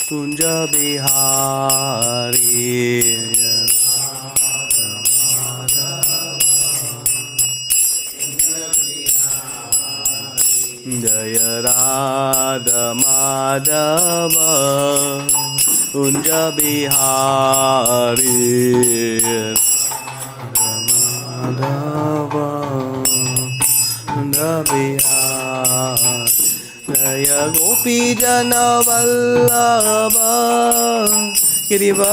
Kunj Bihari Jai Radha Madhav Kunj Bihari Madhav Kunj Bihari Jai Gopi Jan Vallabh Girivardhari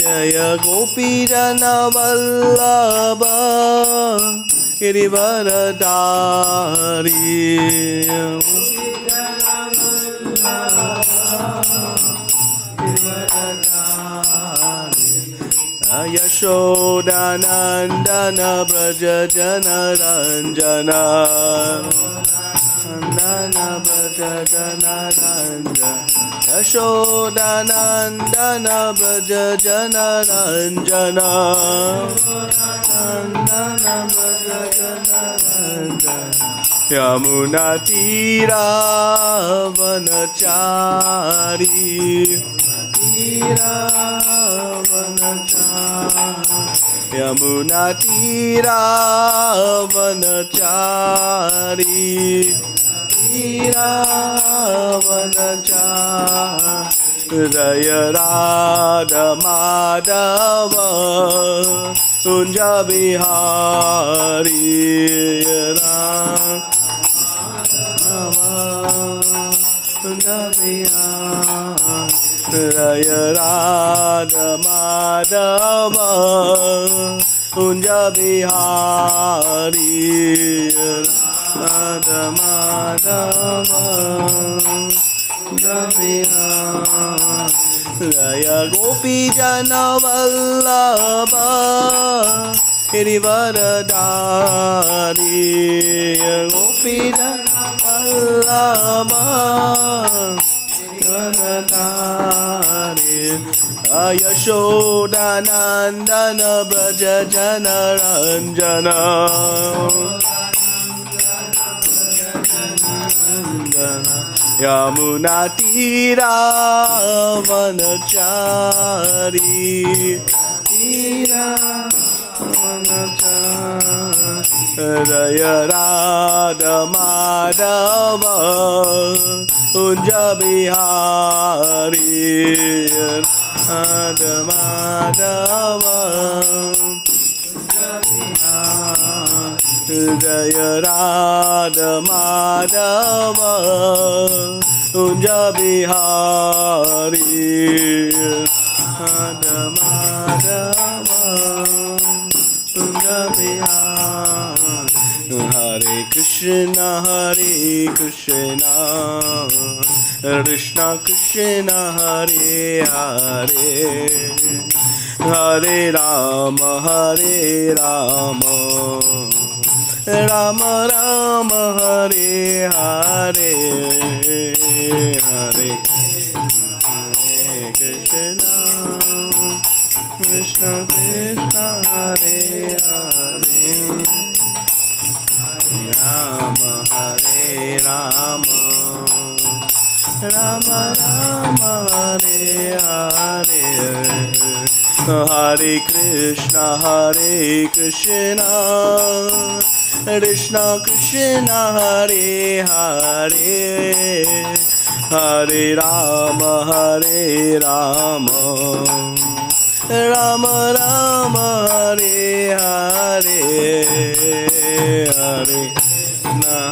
Jai Gopi Jan Vallabh Girivardhari Yashodanandan Braj Jan Ranjan Nandan Braj Jan Ranjan Yashodanandan Braj Jan Ranjan Nandan Braj Jan Ranjan Yamuna Tirah वनचारी Yamuna Tirah वनचारी Jai Radha Madhav Kunj Bihari Kunj Bihari Jai Radha Madhav Kunj Bihari Radha Madhav Kunj Bihari Jai Gopi Jan Vallabh Girivardhari Gopi Jan Vallabh Yashodanandan Braj Jan Ranjan Yamuna Tirah वनचारी Jai Radha Madhav Kunj Bihari Radha Madhav Jai Radha Madhav Kunj Bihari Radha Madhav Kunj Bihari Hare Krishna Krishna Krishna Hare Hare Hare Ram Ram Ram Hare Hare Hare Krishna Krishna Krishna Hare Hare Ram Ram Ram Hare Hare Hare Krishna Krishna Krishna Hare Hare Hare Ram Ram Ram Hare Hare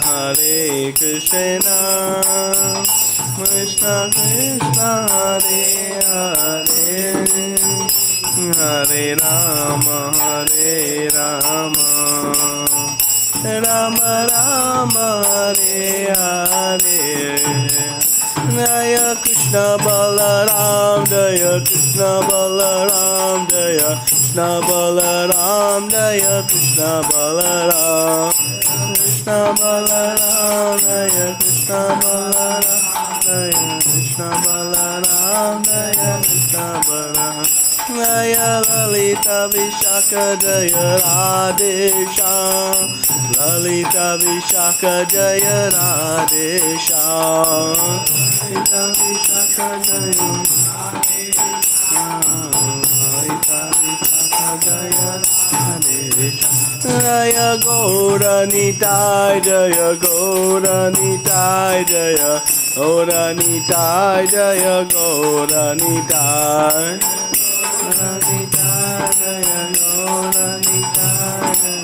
Hare Krishna Krishna Krishna Hare Hare Hare Ram Ram Ram Hare Hare Jai Krishna Balram Jai Krishna Balram Jai Krishna Balram Jai Krishna Balram Krishna Balram Jai Krishna Balram Jai Krishna Balram Jai Krishna Balram Jaya Lalita Vishaka Jaya Radesha Lalita Vishaka Jaya Radesha Lalita Vishaka Jaya Radesha Lalita Vishaka Jaya Radesha Jaya Gaura Nitai Jaya Gaura Nitai Jaya Gaura Nitai Jaya Gaura Nitai Gaura Nitai Jaya Gaura Nitai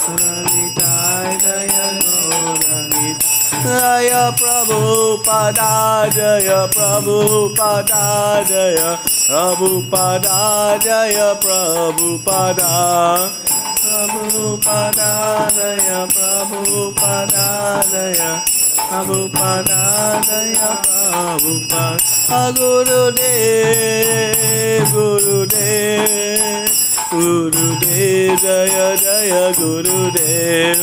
Gaura Nitai Jaya Gaura Nitai Jaya Prabhupada Jaya Prabhupada Jaya Prabhupada Jaya Prabhupada Prabhupada Jaya Prabhupada Jaya Prabhupada Jaya Prabhupada Gurudev Gurudev Gurudev Jaya Jaya Gurudev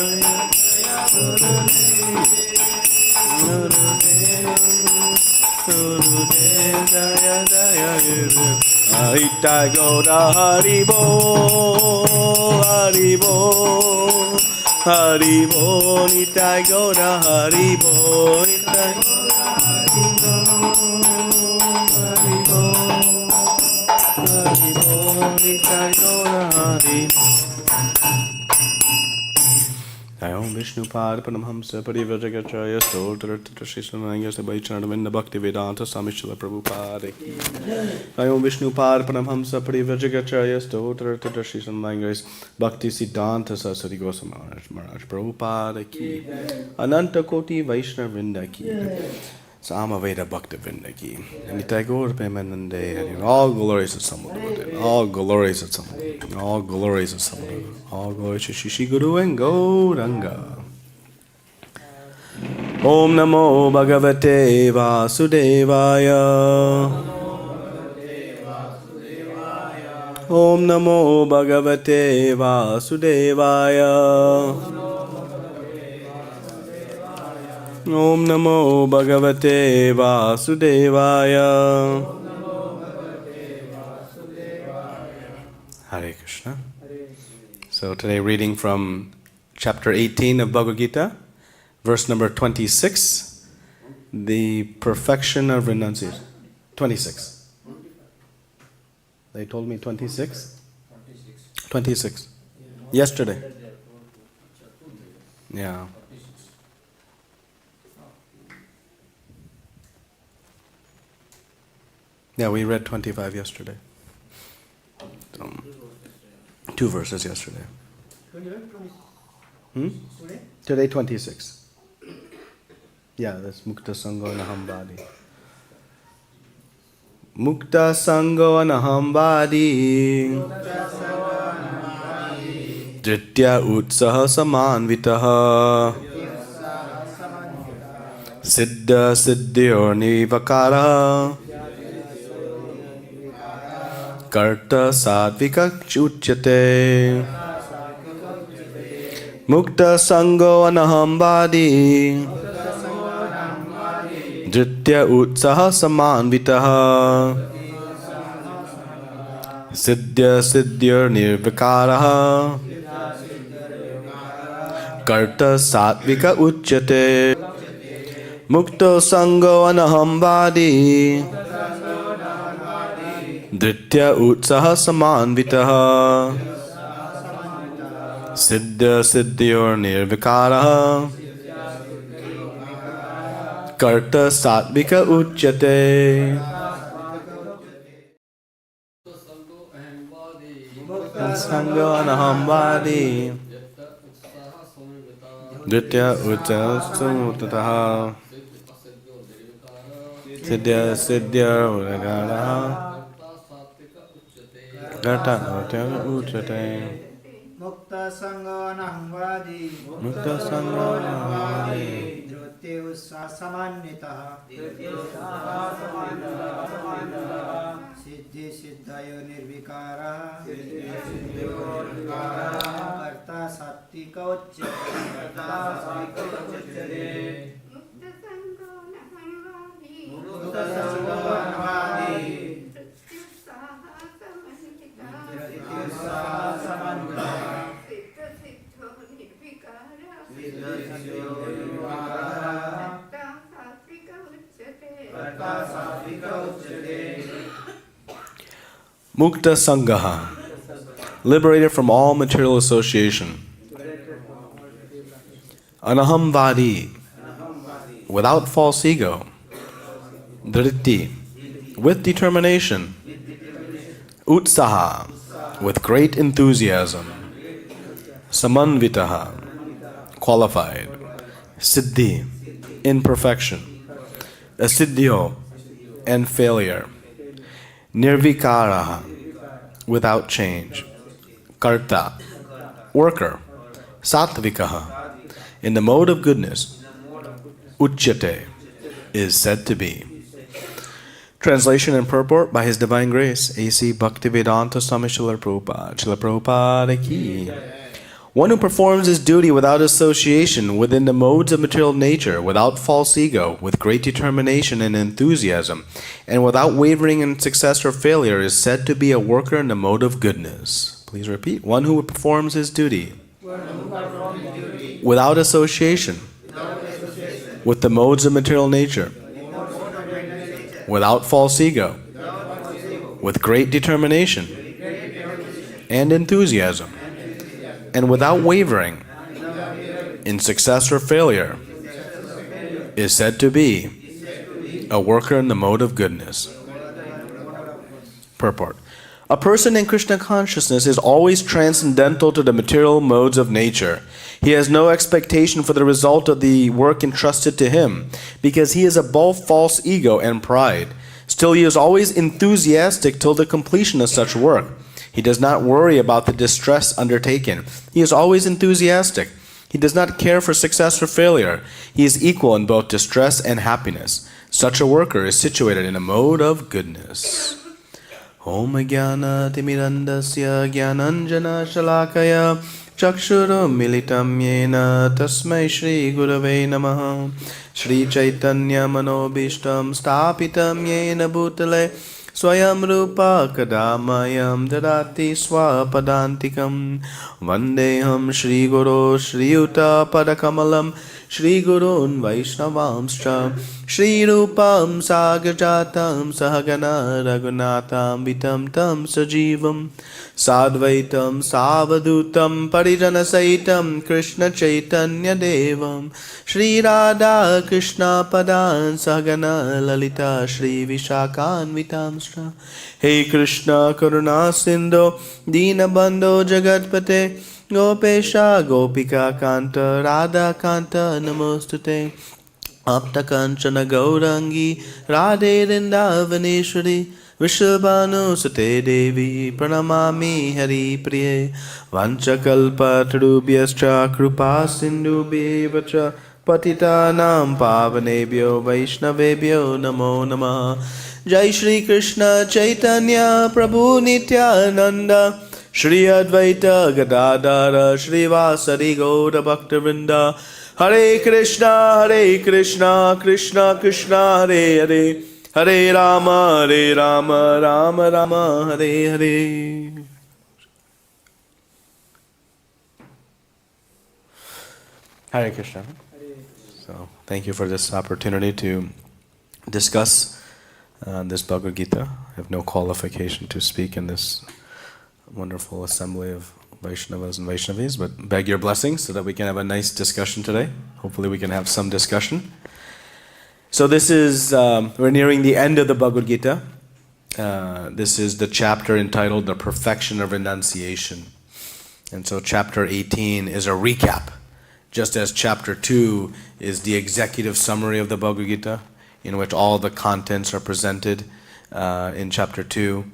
Gurudev Jaya Jaya Gurudev Nitai Gaura Haribo Haribo Haribo Nitai Gaura Haribo Nitai Gaura Haribo Haribo Nitai Gaura Haribo Om Vishnu Parpanam Hamsa Parivrajagacharya Stotra Shri Synonyms Bhaichanavinda Bhakti Vedanta Samishila Prabhupada Ki Om Vishnu Parpanam Hamsa Parivrajagacharya Stotra Shri Synonyms Bhakti Siddhanta Saraswati Goswami Maharaj Prabhupada Ki Ananta Koti Vaishnavinda Ki Samaveda Bhakti Vinda Ki Nitai Gaur Premanande all glories of Samudra all glories of Samudra all glories of Samudra all glories to Shishi Guru and Gauranga Om Namo Bhagavate Vasudevaya Om Namo Bhagavate Vasudevaya Om Namo Bhagavate Vasudevaya Hare Krishna. So today reading from chapter 18 of Bhagavad Gita, verse number 26, the perfection of renunciation. 26. They told me 26? 26. Yesterday. Yeah. Yeah, we read 25 yesterday. Two verses yesterday. Today 26. Yeah, that's mukta-saṅgo and nahaṁ-vādī. Mukta-saṅgo and nahaṁ-vādī dhṛty-utsāha-samanvitaḥ siddhy-asiddhyor nirvikāraḥ kartā sāttvika ucyate mukta-saṅgo anaham-vādī dhṛty-utsāha-samanvitaḥ siddhy-asiddhyor nirvikāraḥ kartā sāttvika ucyate mukta-saṅgo anaham-vādī dhṛty-utsāha-samanvitaḥ siddhy-asiddhyor nirvikāraḥ kartā sāttvika ucyate. Mukta-saṅgo anaham-vādī dhṛty-utsāha-samanvitaḥ siddhy-asiddhyor nirvikāraḥ dhṛty-utsāha-samanvitaḥ. mukta-saṅgo nahaṁ-vādī dhṛti-utsāha-samanvitaḥ siddhi-asiddhyor nirvikāraḥ kartā sāttvika ucyate mukta-saṅgo nahaṁ-vādī mukta-saṅgaḥ, liberated from all material association. Anaham-vādī, without false ego. Dhṛti, with determination. Ucyate, with great enthusiasm. Samanvitaḥ, qualified. Siddhi, in perfection. Asiddhyoḥ, and failure. Nirvikāraḥ, without change. Kartā, worker. Sāttvikaḥ, in the mode of goodness. Ucyate, is said to be. Translation and purport by His Divine Grace, A.C. Bhaktivedanta Swami Srila Prabhupada. Srila Prabhupada ki. One who performs his duty without association within the modes of material nature, without false ego, with great determination and enthusiasm, and without wavering in success or failure, is said to be a worker in the mode of goodness. Please repeat. One who performs his duty without association with the modes of material nature, without false ego, with great determination and enthusiasm, and without wavering in success or failure, is said to be a worker in the mode of goodness. Purport. A person in Krishna consciousness is always transcendental to the material modes of nature. He has no expectation for the result of the work entrusted to him, because he is above false ego and pride. Still, he is always enthusiastic till the completion of such work. He does not worry about the distress undertaken. He is always enthusiastic. He does not care for success or failure. He is equal in both distress and happiness. Such a worker is situated in a mode of goodness. Om Jnana Timirandasya Jnananjana Shalakaya Chakshuru Militam Yena Tasmai Shri Gurave Namaha Shri Chaitanya Manobishtam Stapitam Yena Bhutale Swayam Rupa Kadamayam Dadati Swapadantikam Vandeham Shri Guru Shri Yuta Padakamalam Shri Gurun Vaishnavamscha Shri Rupam Sagajatam Sahagana Raghunatam Vitam Tam Sajivam Sadvaitam Savadutam Parijana Saitam Krishna Chaitanya Devam Shri Radha Krishna Padan Sahagana Lalita Shri Vishakan Vitamscha Hey Krishna Karuna Sindhu Dina Bandho Jagatpate Gopesha Gopika Kanta Radha Kanta Namostute Apta Kanchana Gaurangi Radhe Vrindavaneshwari Vishabhanu Sate Devi Pranamami Hari Priye Vanchakalpa Tarubhyascha Krupa Sindhubhyevacha Patitanam Pavanebhyo Vaishnavebhyo Namo Namah Jai Shri Krishna Chaitanya Prabhu Nityananda Shri Advaita Gadadara Shri Vasari Gaura Bhakta Vrinda Hare Krishna Krishna Krishna Hare Hare Hare Rama Rama Rama Hare Hare. Hare Krishna. So thank you for this opportunity to discuss this Bhagavad Gita. I have no qualification to speak in this wonderful assembly of Vaishnavas and Vaishnavis, but beg your blessings so that we can have a nice discussion today. Hopefully we can have some discussion. So this is, we're nearing the end of the Bhagavad Gita. This is the chapter entitled The Perfection of Renunciation. And so chapter 18 is a recap, just as chapter 2 is the executive summary of the Bhagavad Gita, in which all the contents are presented in chapter 2.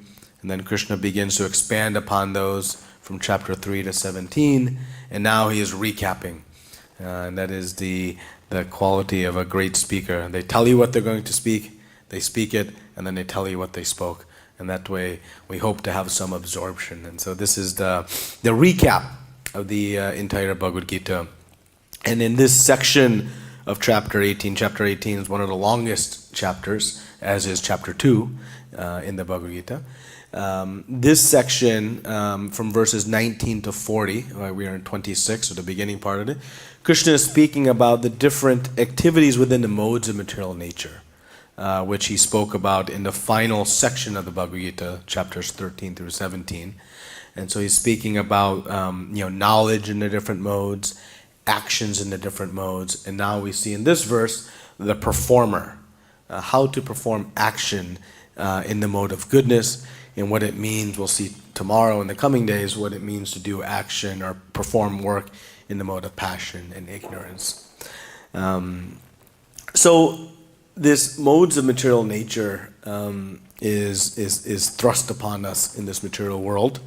And then Krishna begins to expand upon those from chapter 3 to 17, and now he is recapping. And that is the quality of a great speaker. They tell you what they're going to speak, they speak it, and then they tell you what they spoke. And that way we hope to have some absorption. And so this is the recap of the entire Bhagavad Gita. And in this section of chapter 18 is one of the longest chapters, as is chapter 2 in the Bhagavad Gita. This section, from verses 19 to 40, we are in 26, so the beginning part of it, Krishna is speaking about the different activities within the modes of material nature. which he spoke about in the final section of the Bhagavad Gita, chapters 13 through 17. And so he's speaking about knowledge in the different modes, actions in the different modes, and now we see in this verse the performer, how to perform action in the mode of goodness, and what it means. We'll see tomorrow in the coming days what it means to do action or perform work in the mode of passion and ignorance. So this modes of material nature is thrust upon us in this material world,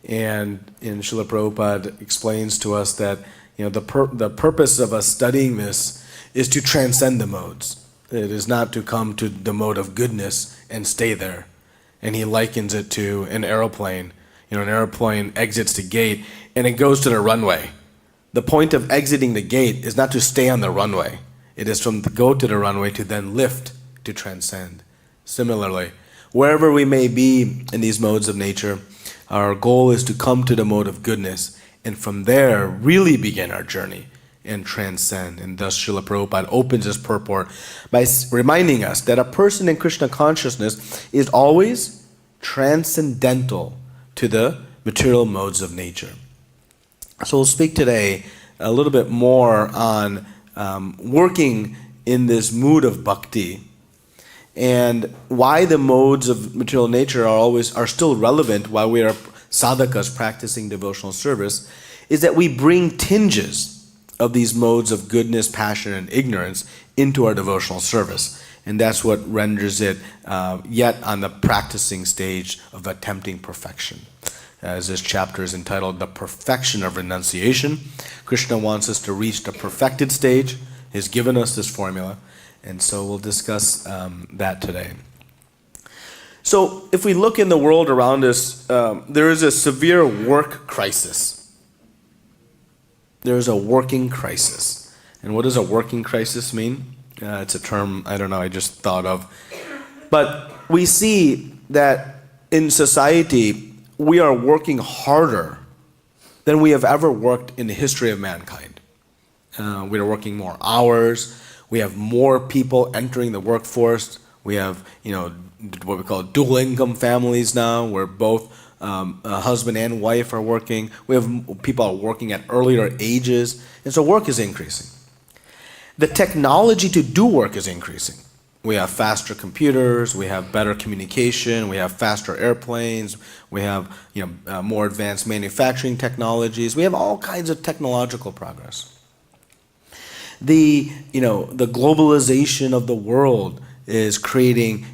and Srila Prabhupada explains to us that the purpose of us studying this is to transcend the modes. It is not to come to the mode of goodness and stay there. And he likens it to an airplane. An airplane exits the gate and it goes to the runway. The point of exiting the gate is not to stay on the runway. It is from to go to the runway to then lift, to transcend. Similarly, wherever we may be in these modes of nature, our goal is to come to the mode of goodness, and from there really begin our journey and transcend. And thus Srila Prabhupada opens his purport by reminding us that a person in Krishna consciousness is always transcendental to the material modes of nature. So we'll speak today a little bit more on working in this mood of bhakti, and why the modes of material nature are still relevant while we are sadhakas practicing devotional service, is that we bring tinges of these modes of goodness, passion, and ignorance into our devotional service. And that's what renders it yet on the practicing stage of attempting perfection. As this chapter is entitled, The Perfection of Renunciation, Kṛṣṇa wants us to reach the perfected stage. He's given us this formula, and so we'll discuss that today. So if we look in the world around us, there is a severe work crisis. There is a working crisis. And what does a working crisis mean? It's a term, I don't know, I just thought of. But we see that in society, we are working harder than we have ever worked in the history of mankind. We are working more hours. We have more people entering the workforce. We have, what we call dual income families now, where both husband and wife are working. We have people working at earlier ages, and so work is increasing. The technology to do work is increasing. We have faster computers, we have better communication, we have faster airplanes, we have more advanced manufacturing technologies. We have all kinds of technological progress. The globalization of the world is creating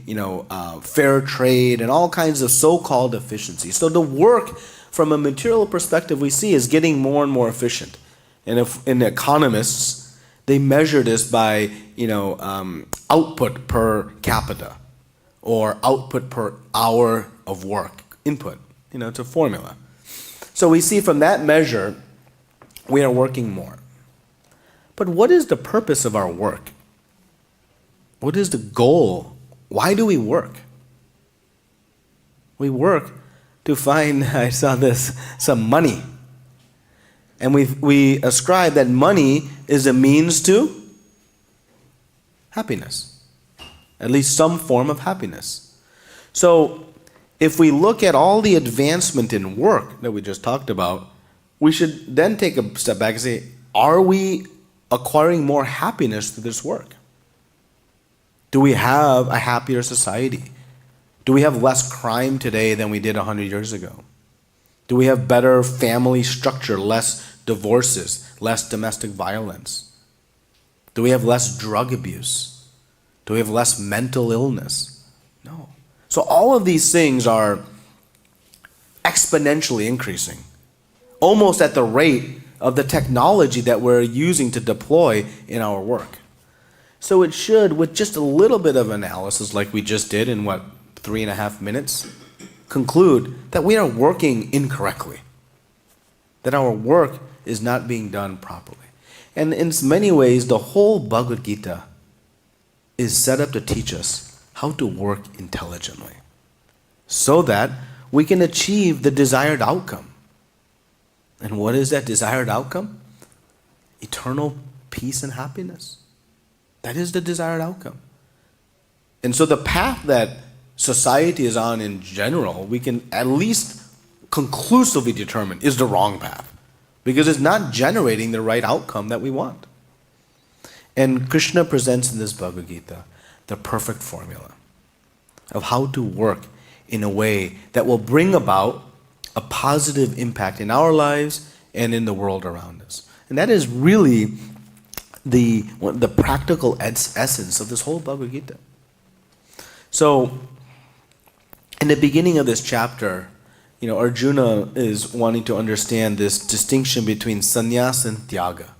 fair trade and all kinds of so-called efficiency. So the work from a material perspective we see is getting more and more efficient. And the economists, they measure this by output per capita or output per hour of work, input. It's a formula. So we see from that measure we are working more. But what is the purpose of our work? What is the goal? Why do we work? We work to find, I saw this, some money. And we ascribe that money is a means to happiness. At least some form of happiness. So if we look at all the advancement in work that we just talked about, we should then take a step back and say, are we acquiring more happiness through this work? Do we have a happier society? Do we have less crime today than we did 100 years ago? Do we have better family structure, less divorces, less domestic violence? Do we have less drug abuse? Do we have less mental illness? No. So all of these things are exponentially increasing, almost at the rate of the technology that we're using to deploy in our work. So it should, with just a little bit of analysis like we just did in 3.5 minutes, conclude that we are working incorrectly, that our work is not being done properly. And in many ways, the whole Bhagavad Gita is set up to teach us how to work intelligently so that we can achieve the desired outcome. And what is that desired outcome? Eternal peace and happiness. That is the desired outcome. And so the path that society is on in general, we can at least conclusively determine is the wrong path, because it's not generating the right outcome that we want. And Krishna presents in this Bhagavad Gita the perfect formula of how to work in a way that will bring about a positive impact in our lives and in the world around us. And that is really the practical essence of this whole Bhagavad Gita. So, in the beginning of this chapter, Arjuna is wanting to understand this distinction between sannyas and thyaga.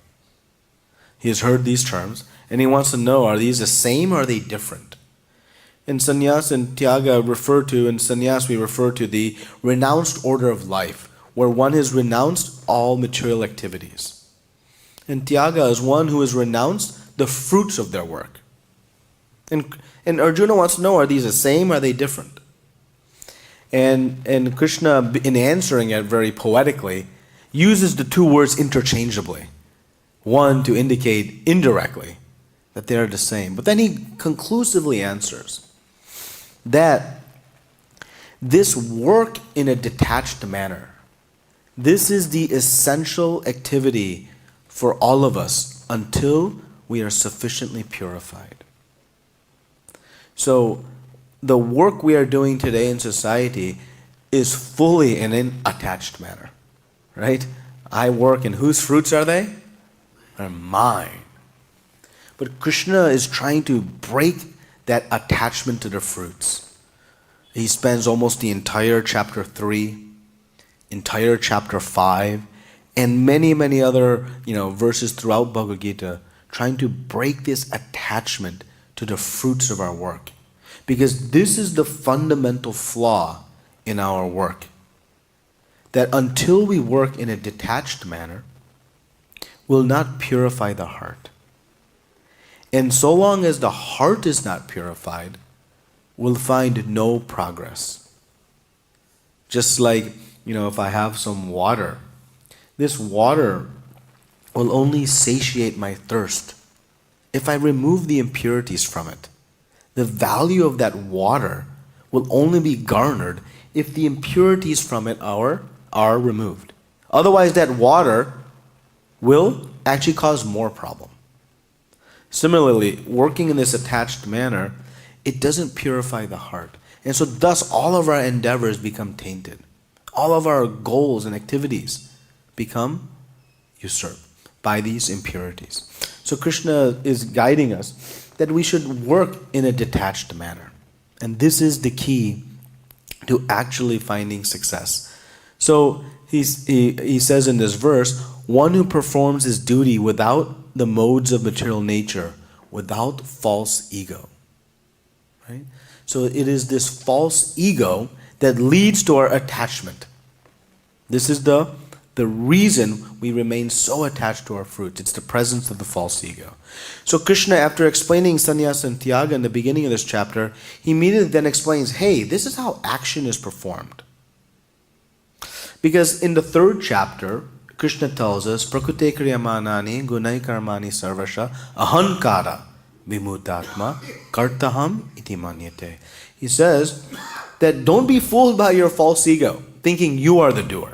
He has heard these terms, and he wants to know, are these the same or are they different? And sannyas and thyaga in sannyas we refer to the renounced order of life, where one has renounced all material activities. And thyaga is one who has renounced the fruits of their work. And Arjuna wants to know, are these the same or are they different? And Krishna, in answering it very poetically, uses the two words interchangeably. One to indicate indirectly that they are the same. But then he conclusively answers that this work in a detached manner, this is the essential activity for all of us until we are sufficiently purified. So the work we are doing today in society is fully in an attached manner, right? I work, and whose fruits are they? Are mine. But Krishna is trying to break that attachment to the fruits. He spends almost the entire chapter 3, entire chapter 5, and many other verses throughout Bhagavad Gita trying to break this attachment to the fruits of our work. Because this is the fundamental flaw in our work. That until we work in a detached manner, will not purify the heart. And so long as the heart is not purified, we'll find no progress. Just like, if I have some water, this water will only satiate my thirst if I remove the impurities from it. The value of that water will only be garnered if the impurities from it are removed. Otherwise, that water will actually cause more problem. Similarly, working in this attached manner, it doesn't purify the heart. And so thus all of our endeavors become tainted. All of our goals and activities become usurped by these impurities. So Krishna is guiding us that we should work in a detached manner. And this is the key to actually finding success. So he says in this verse, one who performs his duty without the modes of material nature, without false ego. Right? So it is this false ego that leads to our attachment. This is the reason we remain so attached to our fruits. It's the presence of the false ego. So Krishna, after explaining sannyas and thyaga in the beginning of this chapter, he immediately then explains, hey, this is how action is performed. Because in the third chapter, Krishna tells us, Prakrute kriyamanani gunai karmani sarvasha ahankara vimutatma kartaham iti manyate. He says that don't be fooled by your false ego, thinking you are the doer.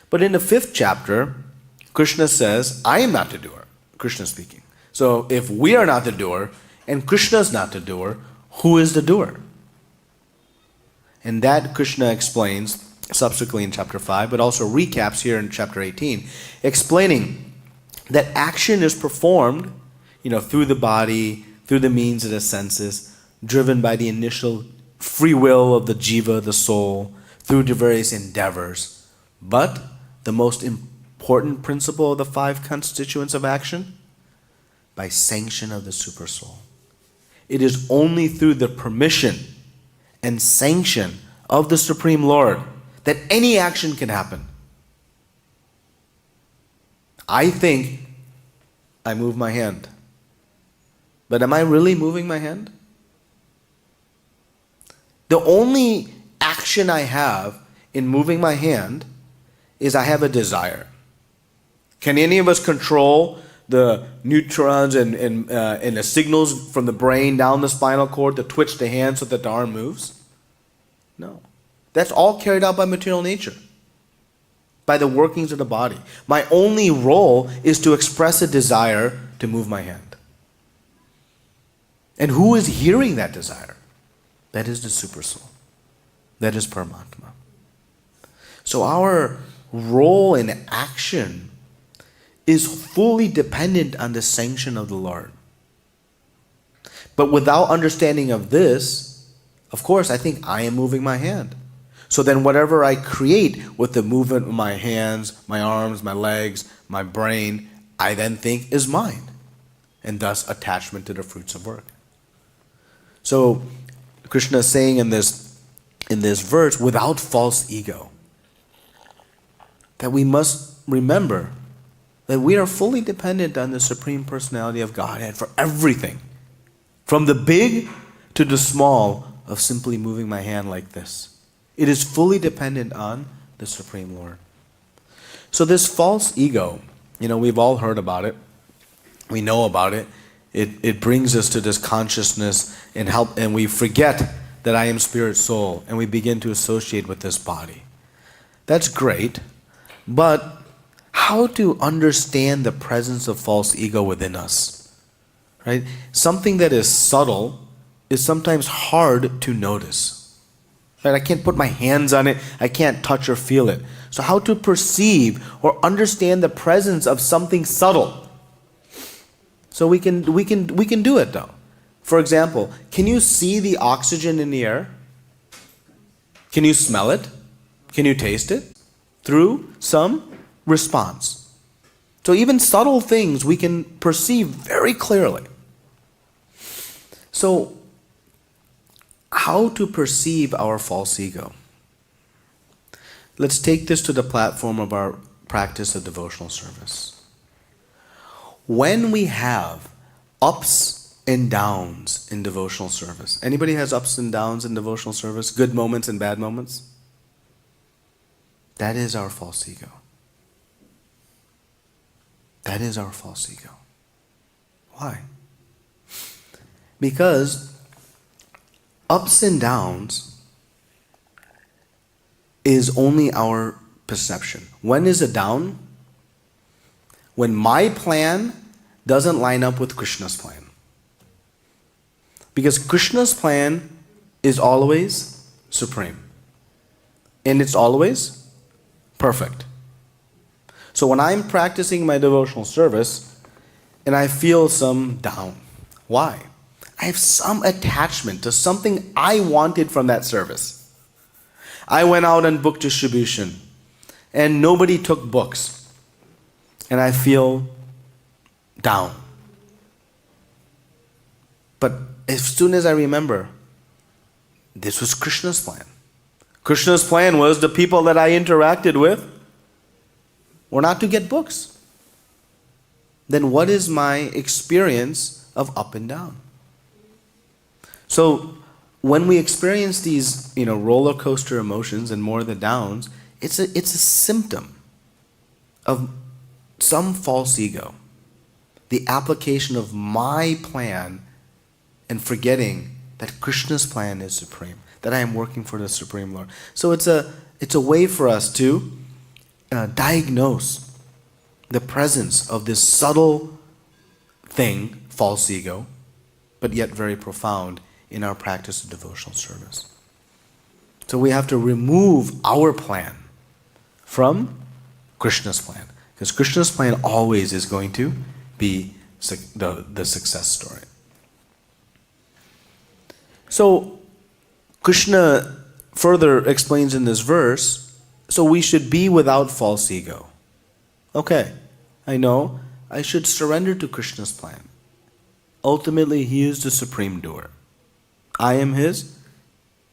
But in the fifth chapter, Krishna says, I am not the doer. Krishna speaking. So if we are not the doer, and Krishna is not the doer, who is the doer? And that Krishna explains subsequently in chapter 5, but also recaps here in chapter 18, explaining that action is performed, through the body, through the means of the senses, driven by the initial free will of the jiva, the soul, through the various endeavors. But the most important principle of the 5 constituents of action? By sanction of the supersoul. It is only through the permission and sanction of the Supreme Lord that any action can happen. I think I move my hand. But am I really moving my hand? The only action I have in moving my hand is I have a desire. Can any of us control the neurons and the signals from the brain down the spinal cord to twitch the hand so that the arm moves? No. That's all carried out by material nature, by the workings of the body. My only role is to express a desire to move my hand. And who is hearing that desire? That is the Supersoul. That is Paramatma. So our role in action is fully dependent on the sanction of the Lord. But without understanding of this, of course, I think I am moving my hand. So then whatever I create with the movement of my hands, my arms, my legs, my brain, I then think is mine. And thus attachment to the fruits of work. So Krishna is saying in this verse, without false ego, that we must remember that we are fully dependent on the Supreme Personality of Godhead for everything. From the big to the small of simply moving my hand like this. It is fully dependent on the Supreme Lord. So this false ego, we've all heard about it. We know about it. It brings us to this consciousness and we forget that I am spirit soul, and we begin to associate with this body. That's great, but how to understand the presence of false ego within us? Right? Something that is subtle is sometimes hard to notice. Right? I can't put my hands on it. I can't touch or feel it. So how to perceive or understand the presence of something subtle? So we can do it though. For example, can you see the oxygen in the air? Can you smell it? Can you taste it? Through some response. So even subtle things we can perceive very clearly. So how to perceive our false ego? Let's take this to the platform of our practice of devotional service. When we have ups and downs in devotional service. Anybody has ups and downs in devotional service? Good moments and bad moments? That is our false ego. That is our false ego. Why? Because ups and downs is only our perception. When is a down? When my plan doesn't line up with Krishna's plan. Because Krishna's plan is always supreme. And it's always perfect. So when I'm practicing my devotional service and I feel some down, why? I have some attachment to something I wanted from that service. I went out on book distribution and nobody took books. And I feel down. But as soon as I remember, this was Krishna's plan. Krishna's plan was the people that I interacted with were not to get books. Then what is my experience of up and down? So when we experience these, roller coaster emotions and more the downs, it's a symptom of some false ego. The application of my plan and forgetting that Krishna's plan is supreme, that I am working for the Supreme Lord. So it's a way for us to diagnose the presence of this subtle thing, false ego, but yet very profound in our practice of devotional service. So we have to remove our plan from Krishna's plan, because Krishna's plan always is going to be the success story. So Krishna further explains in this verse, so we should be without false ego. Okay, I know I should surrender to Krishna's plan. Ultimately, He is the supreme doer. I am His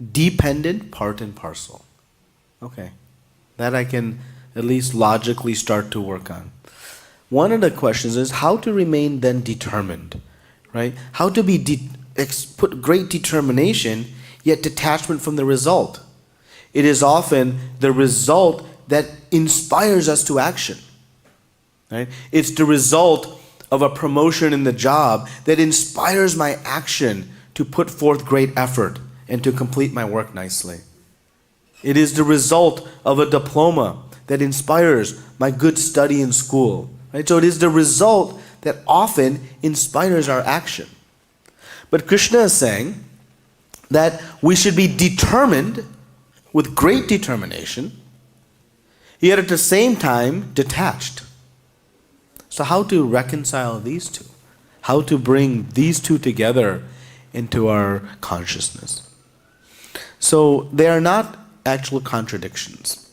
dependent part and parcel. Okay, that I can at least logically start to work on. One of the questions is how to remain then determined, right? How to put great determination, yet detachment from the result. It is often the result that inspires us to action, right? It's the result of a promotion in the job that inspires my action to put forth great effort and to complete my work nicely. It is the result of a diploma that inspires my good study in school. Right? So it is the result that often inspires our action. But Krishna is saying that we should be determined with great determination, yet at the same time detached. So how to reconcile these two? How to bring these two together into our consciousness? So they are not actual contradictions.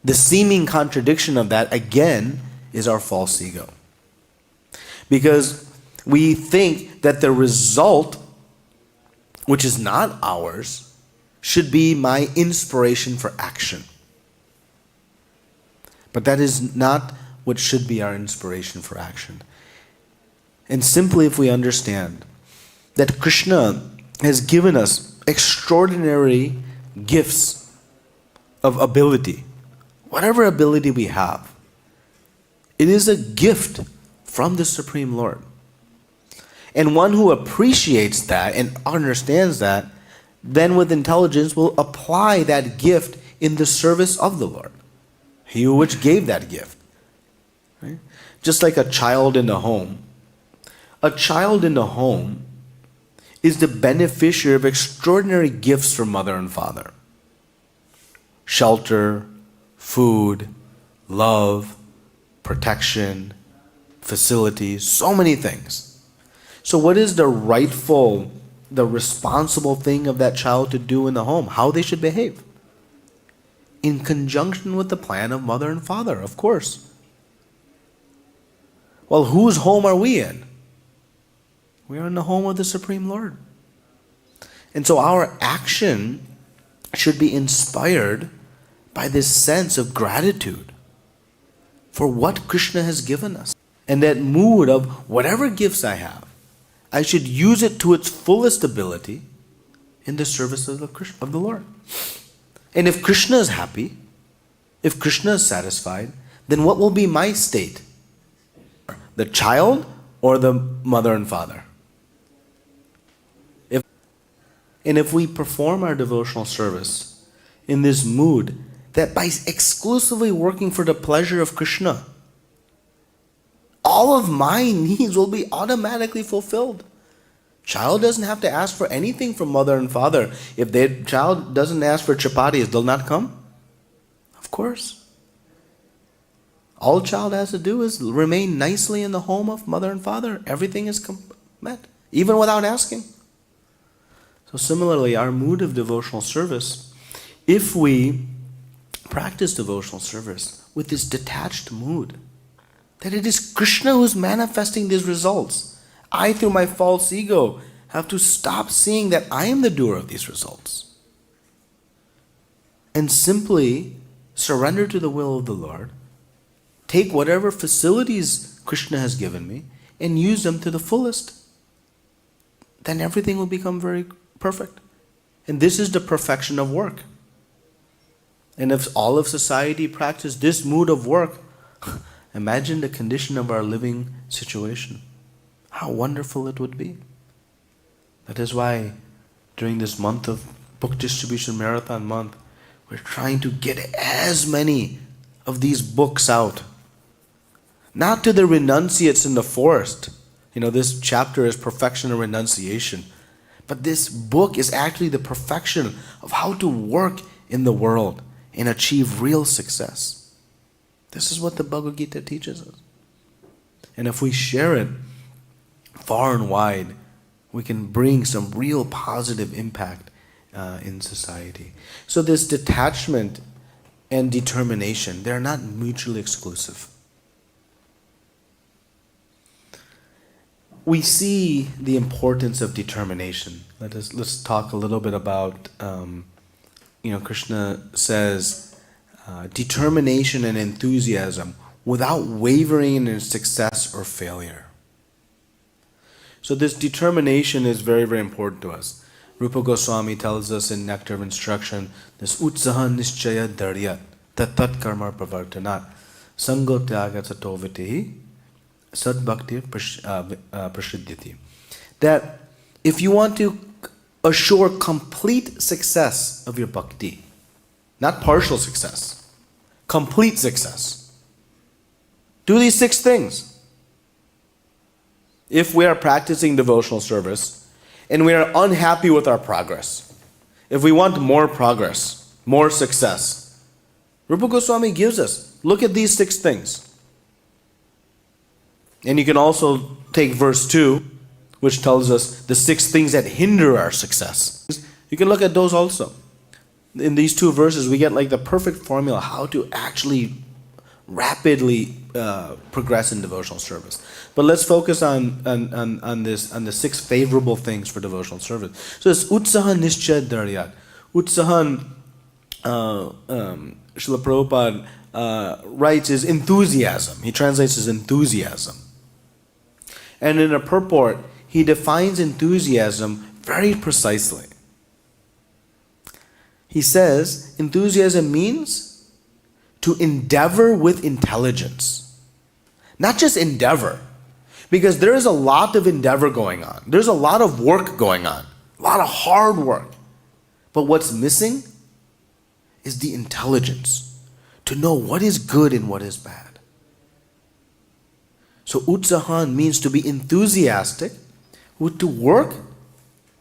The seeming contradiction of that, again, is our false ego. Because we think that the result, which is not ours, should be my inspiration for action. But that is not what should be our inspiration for action. And simply if we understand that Krişṇa has given us extraordinary gifts of ability, whatever ability we have, it is a gift from the Supreme Lord. And one who appreciates that and understands that, then with intelligence will apply that gift in the service of the Lord, He who which gave that gift. Right? Just like a child in the home. A child in the home is the beneficiary of extraordinary gifts from mother and father. Shelter, food, love, protection, facilities, so many things. So what is the rightful, the responsible thing of that child to do in the home? How they should behave? In conjunction with the plan of mother and father, of course. Well, whose home are we in? We are in the home of the Supreme Lord. And so our action should be inspired by this sense of gratitude for what Krishna has given us. And that mood of whatever gifts I have, I should use it to its fullest ability in the service of the Lord. And if Krishna is happy, if Krishna is satisfied, then what will be my state? The child or the mother and father? If we perform our devotional service in this mood, that by exclusively working for the pleasure of Krishna, all of my needs will be automatically fulfilled. Child doesn't have to ask for anything from mother and father. If their child doesn't ask for chapatis, they'll not come? Of course. All child has to do is remain nicely in the home of mother and father. Everything is met, even without asking. So similarly, our mood of devotional service, if we practice devotional service with this detached mood, that it is Krishna who is manifesting these results. I, through my false ego, have to stop seeing that I am the doer of these results and simply surrender to the will of the Lord, take whatever facilities Krishna has given me and use them to the fullest. Then everything will become very perfect. And this is the perfection of work. And if all of society practiced this mood of work, imagine the condition of our living situation. How wonderful it would be. That is why during this month of book distribution marathon month, we're trying to get as many of these books out. Not to the renunciates in the forest. This chapter is perfection and renunciation. But this book is actually the perfection of how to work in the world and achieve real success. This is what the Bhagavad Gita teaches us. And if we share it far and wide, we can bring some real positive impact in society. So this detachment and determination, they're not mutually exclusive. We see the importance of determination. Let's talk a little bit about, Krishna says, determination and enthusiasm without wavering in success or failure. So this determination is very, very important to us. Rupa Goswami tells us in Nectar of Instruction, this ucyate dhṛti-utsāha-samanvitaḥ, tat karma pravartanat, sāṅgo-tyaga sato vitihi, sadbhaktir prasiddhyati. That if you want to assure complete success of your bhakti, not partial success, complete success, do these 6 things. If we are practicing devotional service and we are unhappy with our progress, if we want more progress, more success, Rupa Goswami gives us, look at these 6 things. And you can also take verse 2, which tells us the 6 things that hinder our success. You can look at those also. In these 2 verses, we get like the perfect formula how to actually rapidly progress in devotional service. But let's focus on the 6 favorable things for devotional service. So it's utsāha niśchay dharyat. Utsāha, Srila Prabhupada writes, is enthusiasm. He translates as enthusiasm. And in a purport, he defines enthusiasm very precisely. He says, enthusiasm means to endeavor with intelligence. Not just endeavor, because there is a lot of endeavor going on. There's a lot of work going on, a lot of hard work. But what's missing is the intelligence to know what is good and what is bad. So utsāha means to be enthusiastic, to work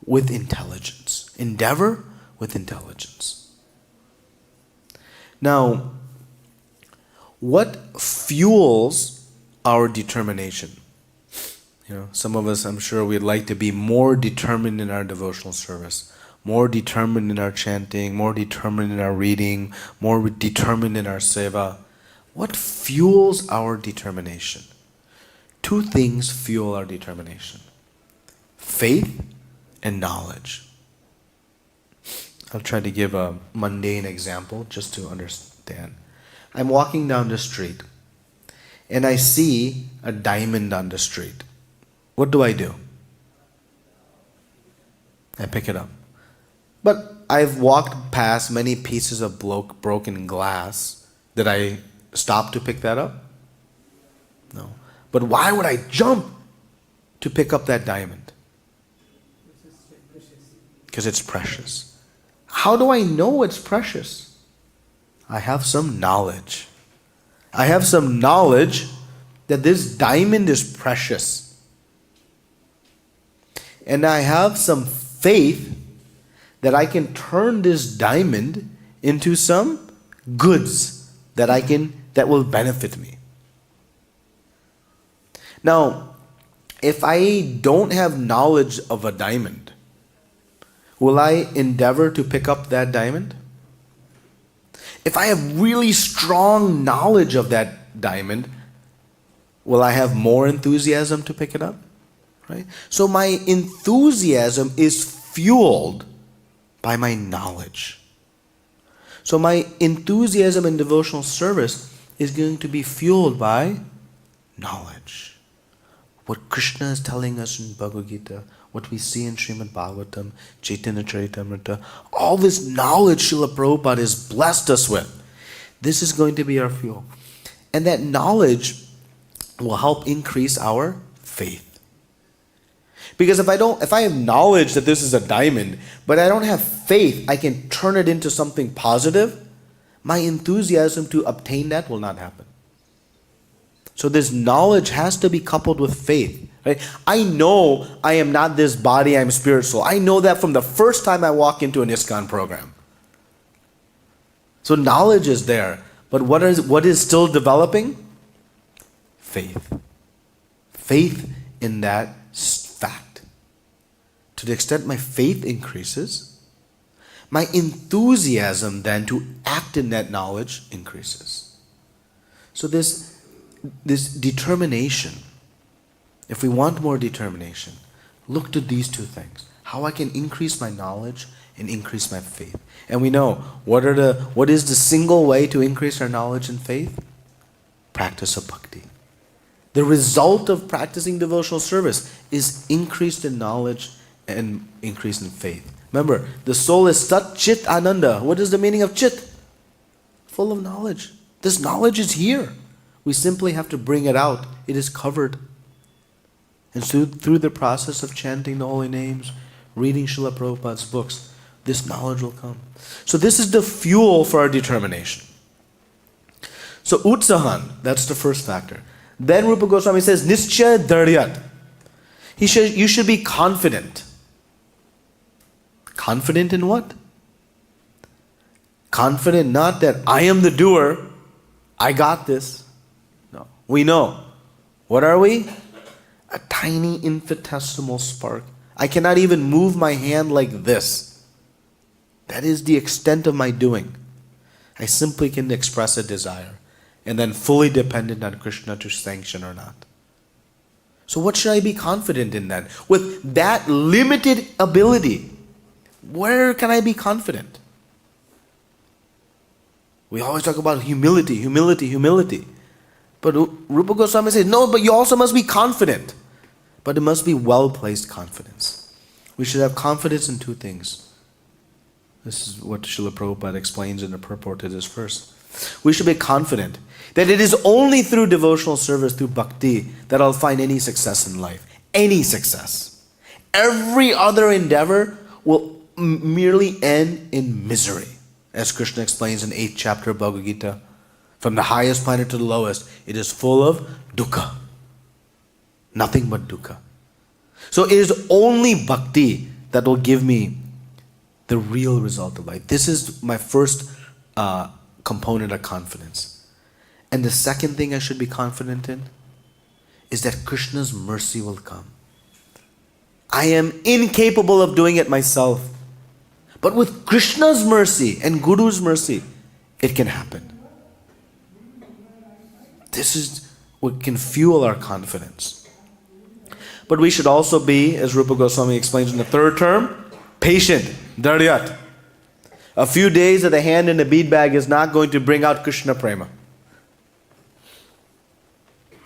with intelligence. Endeavor with intelligence. Now, what fuels our determination? Some of us, I'm sure, we'd like to be more determined in our devotional service, more determined in our chanting, more determined in our reading, more determined in our seva. What fuels our determination? 2 things fuel our determination: faith and knowledge. I'll try to give a mundane example just to understand. I'm walking down the street and I see a diamond on the street. What do? I pick it up. But I've walked past many pieces of broken glass. Did I stop to pick that up? No. But why would I jump to pick up that diamond? Because it's precious. How do I know it's precious? I have some knowledge. I have some knowledge that this diamond is precious. And I have some faith that I can turn this diamond into some goods that will benefit me. Now, if I don't have knowledge of a diamond, will I endeavor to pick up that diamond? If I have really strong knowledge of that diamond, will I have more enthusiasm to pick it up? Right? So my enthusiasm is fueled by my knowledge. So my enthusiasm in devotional service is going to be fueled by knowledge. What Krishna is telling us in Bhagavad Gita, what we see in Srimad Bhagavatam, Chaitanya Charitamrita, all this knowledge Srila Prabhupada has blessed us with. This is going to be our fuel. And that knowledge will help increase our faith. Because if I have knowledge that this is a diamond, but I don't have faith, I can turn it into something positive, my enthusiasm to obtain that will not happen. So this knowledge has to be coupled with faith. Right? I know I am not this body, I'm spirit soul. I know that from the first time I walk into an ISKCON program. So knowledge is there, but what is still developing? Faith. Faith in that fact. To the extent my faith increases, my enthusiasm then to act in that knowledge increases. So this determination, if we want more determination, look to these 2 things. How I can increase my knowledge and increase my faith. And we know, what is the single way to increase our knowledge and faith? Practice of bhakti. The result of practicing devotional service is increased in knowledge and increase in faith. Remember, the soul is sat chit ananda. What is the meaning of chit? Full of knowledge. This knowledge is here. We simply have to bring it out. It is covered. And so through the process of chanting the holy names, reading Srila Prabhupada's books, this knowledge will come. So this is the fuel for our determination. So utsahan, that's the first factor. Then Rupa Goswami says, nischaya dharyat. You should be confident. Confident in what? Confident not that I am the doer, I got this. No. We know. What are we? A tiny infinitesimal spark. I cannot even move my hand like this. That is the extent of my doing. I simply can express a desire and then fully dependent on Krishna to sanction or not. So what should I be confident in then? With that limited ability, where can I be confident? We always talk about humility, humility, humility. But Rupa Goswami says, no, but you also must be confident. But it must be well-placed confidence. We should have confidence in two things. This is what Srila Prabhupada explains in the purport to this verse. We should be confident that it is only through devotional service, through bhakti, that I'll find any success in life. Any success. Every other endeavor will merely end in misery. As Krishna explains in 8th chapter of Bhagavad Gita, from the highest planet to the lowest, it is full of dukkha. Nothing but dukkha. So it is only bhakti that will give me the real result of life. This is my first component of confidence. And the second thing I should be confident in is that Krishna's mercy will come. I am incapable of doing it myself. But with Krishna's mercy and Guru's mercy, it can happen. This is what can fuel our confidence. But we should also be, as Rupa Goswami explains in the third term, patient, dharyat. A few days of the hand in a bead bag is not going to bring out Krishna prema.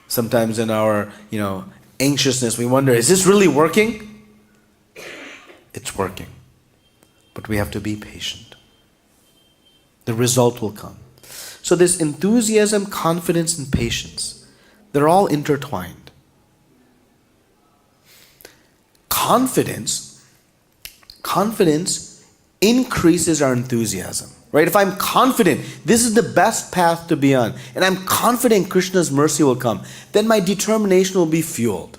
Sometimes in our, anxiousness, we wonder, is this really working? It's working. But we have to be patient. The result will come. So this enthusiasm, confidence, and patience, they're all intertwined. Confidence increases our enthusiasm. Right? If I'm confident this is the best path to be on, and I'm confident Krishna's mercy will come, then my determination will be fueled.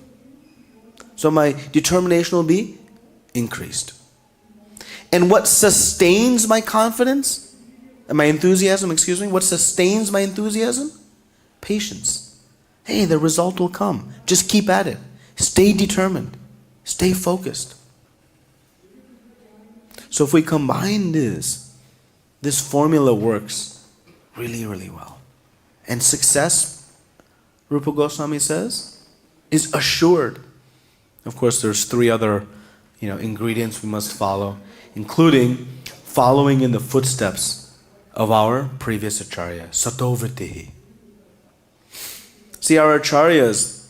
So my determination will be increased. And what sustains my confidence, and my enthusiasm, what sustains my enthusiasm? Patience. Hey, the result will come. Just keep at it. Stay determined. Stay focused. So if we combine this formula works really, really well. And success, Rupa Goswami says, is assured. Of course, there's three other ingredients we must follow, including following in the footsteps of our previous acharya, satovritti. See, our acharyas,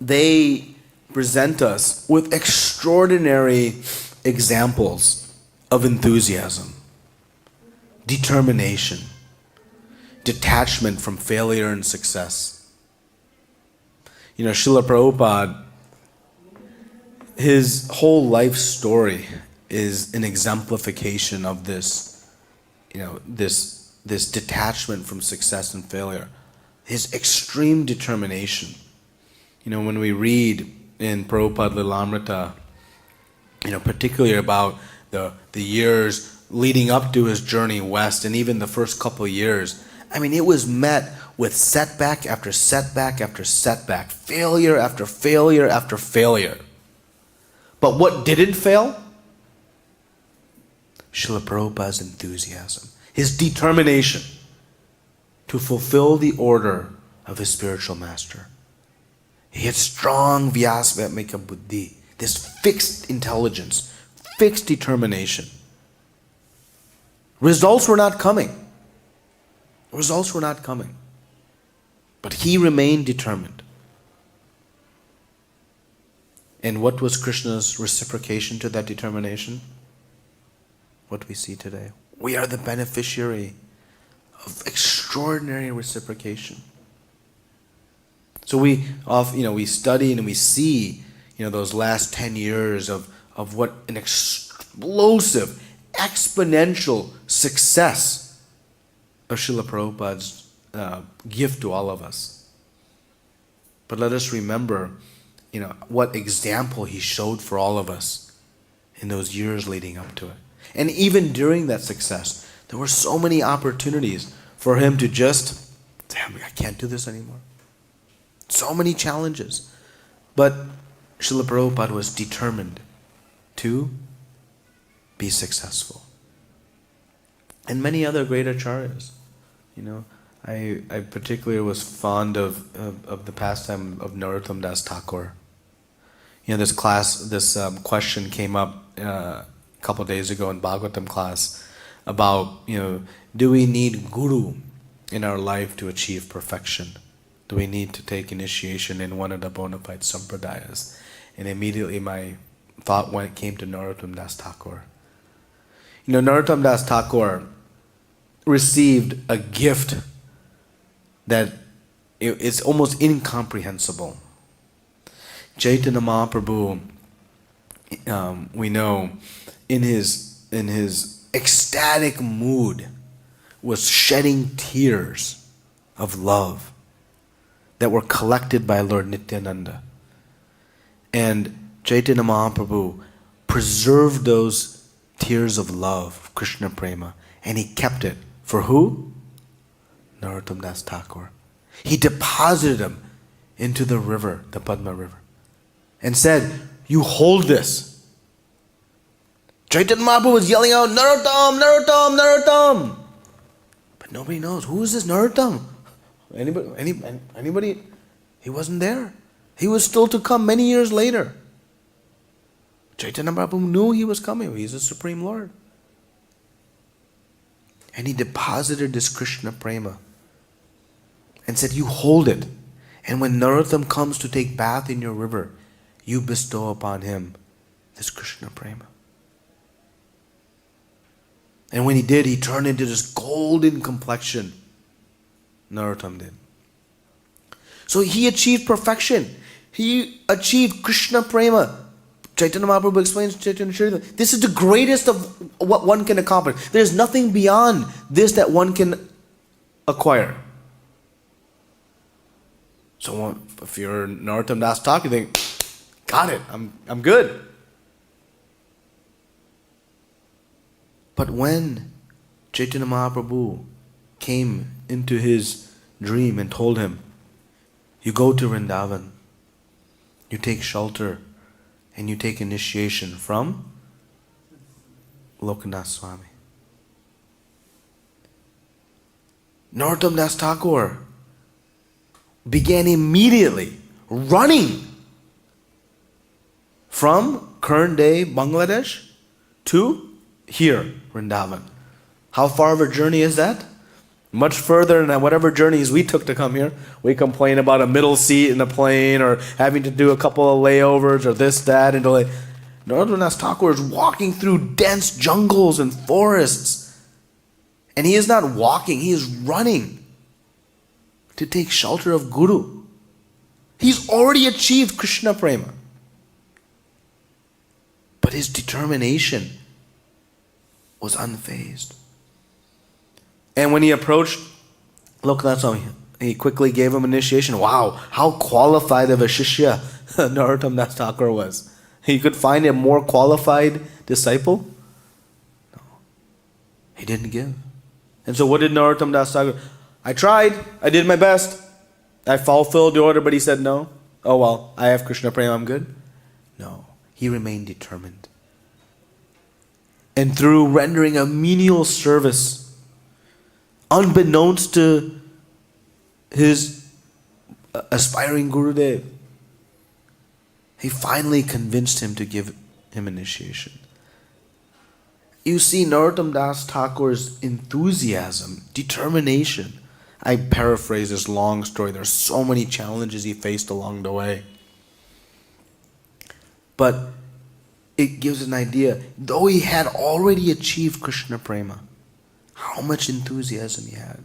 they present us with extraordinary examples of enthusiasm, determination, detachment from failure and success. Srila Prabhupada, his whole life story is an exemplification of this, this detachment from success and failure. His extreme determination. When we read in Prabhupada Lilamrita, particularly about the years leading up to his journey west, and even the first couple of years, it was met with setback after setback after setback, failure after failure after failure. But what didn't fail? Srila Prabhupada's enthusiasm, his determination to fulfill the order of his spiritual master. He had strong vyasvatmika buddhi, this fixed intelligence, fixed determination. Results were not coming. Results were not coming. But he remained determined. And what was Krishna's reciprocation to that determination? What we see today. We are the beneficiary of extraordinary reciprocation. So we study and we see, those last 10 years of what an explosive, exponential success of Srila Prabhupada's gift to all of us. But let us remember, what example he showed for all of us in those years leading up to it. And even during that success, there were so many opportunities for him to just say, I can't do this anymore. So many challenges. But Srila Prabhupada was determined to be successful. And many other great acharyas. I particularly was fond of the pastime of Narottam Das Thakur. This question came up a couple of days ago in Bhagavatam class about, do we need guru in our life to achieve perfection? Do we need to take initiation in one of the bona fide sampradayas? And immediately my thought came to Narottam Das Thakur. Narottam Das Thakur received a gift that is almost incomprehensible. Chaitanya Mahaprabhu, we know, in his ecstatic mood, was shedding tears of love that were collected by Lord Nityananda. And Chaitanya Mahaprabhu preserved those tears of love, Krishna Prema, and he kept it. For who? Narottam Das Thakur. He deposited them into the river, the Padma River, and said, you hold this. Chaitanya Mahaprabhu was yelling out, Narottam, Narottam, Narottam. But nobody knows, who is this Narottam? Anybody? He wasn't there. He was still to come many years later. Chaitanya Mahaprabhu knew he was coming. He's the Supreme Lord. And he deposited this Krishna Prema and said, you hold it. And when Narottam comes to take bath in your river, you bestow upon him this Krishna Prema. And when he did, he turned into this golden complexion. Narottam did. So he achieved perfection. He achieved Krishna Prema. Chaitanya Mahaprabhu explains Chaitanya Charitamrita. This is the greatest of what one can accomplish. There's nothing beyond this that one can acquire. So if you're Narottam Das Thakur, you think, got it, I'm good. But when Chaitanya Mahaprabhu came into his dream and told him, you go to Vrindavan, you take shelter, and you take initiation from Lokanath Swami. Narottam Das Thakur began immediately running from current day Bangladesh to here, Vrindavan. How far of a journey is that? Much further than whatever journeys we took to come here. We complain about a middle seat in a plane or having to do a couple of layovers or this, that, and delay. Narottam Das Thakur is walking through dense jungles and forests. And he is not walking, he is running to take shelter of Guru. He's already achieved Krishna Prema. But his determination was unfazed. And when he approached Lokanath Swami, he quickly gave him initiation. Wow, how qualified of a shishya Narottam Das Thakur was. He could find a more qualified disciple? No. He didn't give. And so what did Narottam Das Thakur? I tried, I did my best. I fulfilled the order, but he said no. Oh well, I have Krishna Prema, I'm good. No, he remained determined. And through rendering a menial service, unbeknownst to his aspiring Gurudev, he finally convinced him to give him initiation. You see Narottam Das Thakur's enthusiasm, determination. I paraphrase this long story. There's so many challenges he faced along the way. But it gives an idea, though he had already achieved Krishna Prema, how much enthusiasm he had.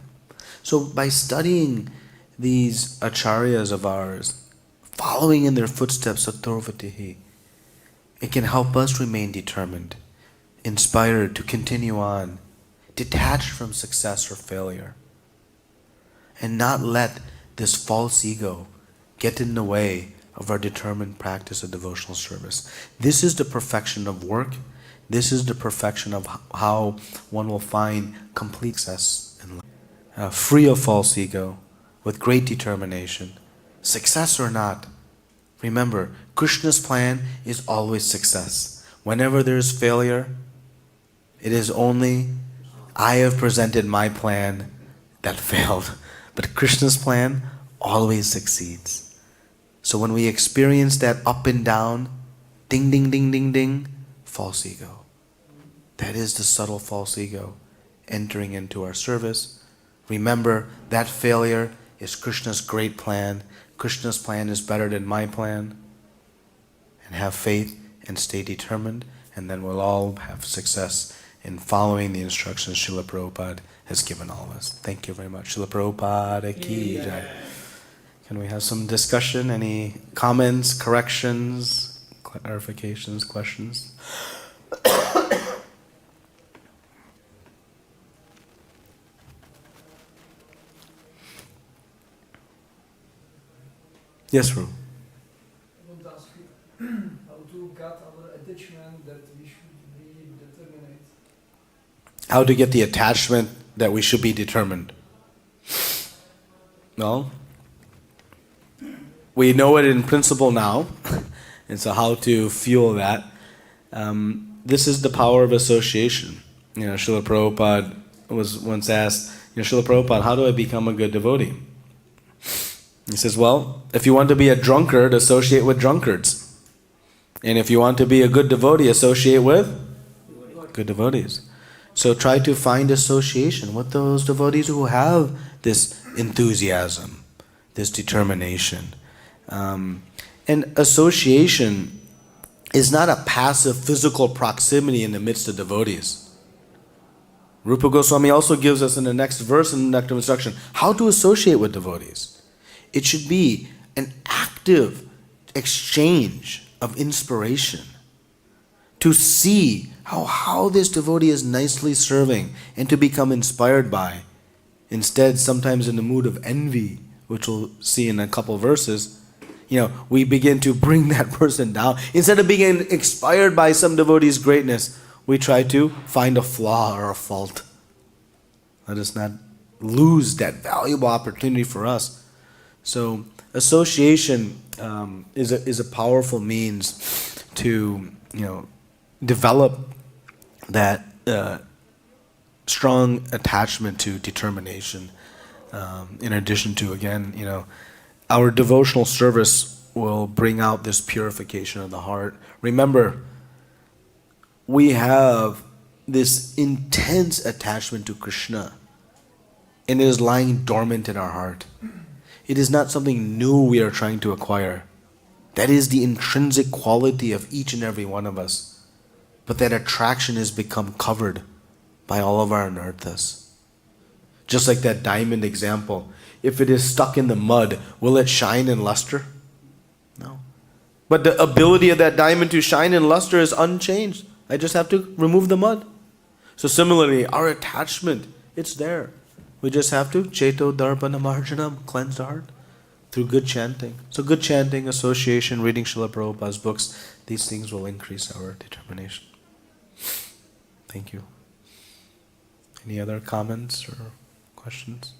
So by studying these acharyas of ours, following in their footsteps, sattva-vatihi, it can help us remain determined, inspired to continue on, detached from success or failure, and not let this false ego get in the way of our determined practice of devotional service. This is the perfection of work. This is the perfection of how one will find complete success in life. Free of false ego, with great determination. Success or not, remember, Krishna's plan is always success. Whenever there is failure, it is only, I have presented my plan that failed. But Krishna's plan always succeeds. So when we experience that up and down, ding, ding, ding, ding, ding, false ego. That is the subtle false ego entering into our service. Remember, that failure is Krishna's great plan. Krishna's plan is better than my plan. And have faith and stay determined, and then we'll all have success in following the instructions Srila Prabhupada has given all of us. Thank you very much. Srila Prabhupada ki jai. Can we have some discussion? Any comments, corrections, clarifications, questions? Yes, Ru. I want to ask you how to get our attachment that we should be determined. How to get the attachment that we should be determined? No? We know it in principle now, and so how to fuel that. This is the power of association. Srila Prabhupada was once asked, Srila Prabhupada, how do I become a good devotee? He says, well, if you want to be a drunkard, associate with drunkards. And if you want to be a good devotee, associate with good devotees. So try to find association with those devotees who have this enthusiasm, this determination. And association is not a passive physical proximity in the midst of devotees. Rupa Goswami also gives us in the next verse in the Nectar of Instruction how to associate with devotees. It should be an active exchange of inspiration to see how this devotee is nicely serving and to become inspired by. Instead, sometimes in the mood of envy, which we'll see in a couple verses, we begin to bring that person down. Instead of being inspired by some devotee's greatness, we try to find a flaw or a fault. Let us not lose that valuable opportunity for us. So association is a powerful means to develop that strong attachment to determination. In addition to, again, our devotional service will bring out this purification of the heart. Remember, we have this intense attachment to Kṛṣṇa, and it is lying dormant in our heart. It is not something new we are trying to acquire. That is the intrinsic quality of each and every one of us. But that attraction has become covered by all of our anarthas. Just like that diamond example. If it is stuck in the mud, will it shine in luster? No. But the ability of that diamond to shine in luster is unchanged. I just have to remove the mud. So similarly, our attachment, it's there. We just have to cheto darpana marjanam, cleanse the heart through good chanting. So good chanting, association, reading Srila Prabhupada's books, these things will increase our determination. Thank you. Any other comments or questions?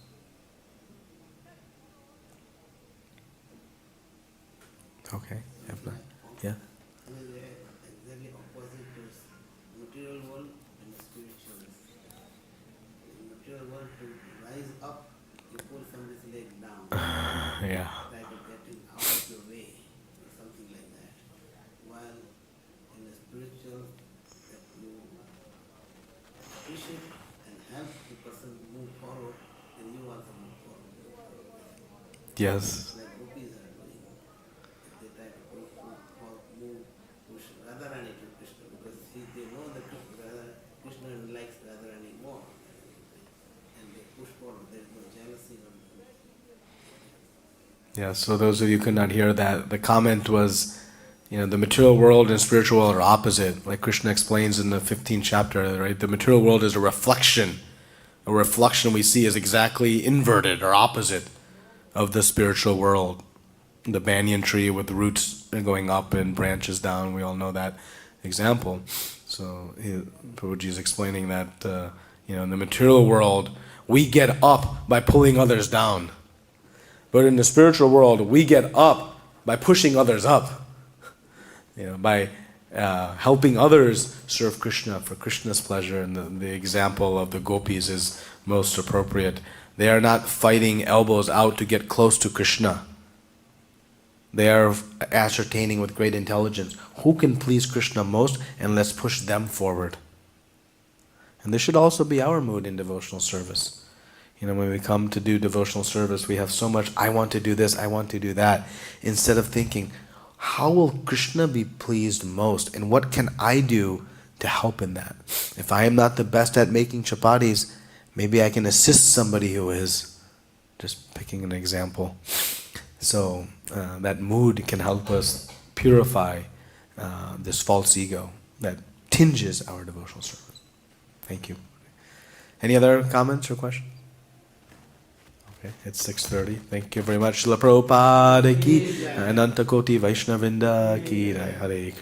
Okay. Yeah. Exactly opposite to material world and spiritual. In material world, to rise up, you pull somebody's leg down. Yeah. Like getting out of your way or something like that. While in the spiritual, that you appreciate and help the person move forward, and you also move forward. Yes. Like gopis are doing. They try to push Radharani to Krishna because they know that Krishna likes Radharani more. And they push forward. There is no jealousy on them. Yeah, so those of you who could not hear that, the comment was, the material world and spiritual world are opposite. Like Krishna explains in the 15th chapter, right? The material world is a reflection. A reflection we see is exactly inverted or opposite of the spiritual world. The banyan tree with roots going up and branches down, we all know that example. So Prabhuji is explaining that, in the material world, we get up by pulling others down. But in the spiritual world, we get up by pushing others up. By helping others serve Krishna for Krishna's pleasure. And the example of the gopis is most appropriate. They are not fighting elbows out to get close to Krishna. They are ascertaining with great intelligence who can please Krishna most, and let's push them forward. And this should also be our mood in devotional service. When we come to do devotional service, we have so much, I want to do this, I want to do that, instead of thinking, how will Krishna be pleased most, and what can I do to help in that? If I am not the best at making chapatis, maybe I can assist somebody who is. Just picking an example. So that mood can help us purify this false ego that tinges our devotional service. Thank you. Any other comments or questions? Okay, it's 6:30. Thank you very much. Srila Prabhupada ki, Ananta Koti Vaishnavrinda ki, Hare Krishna.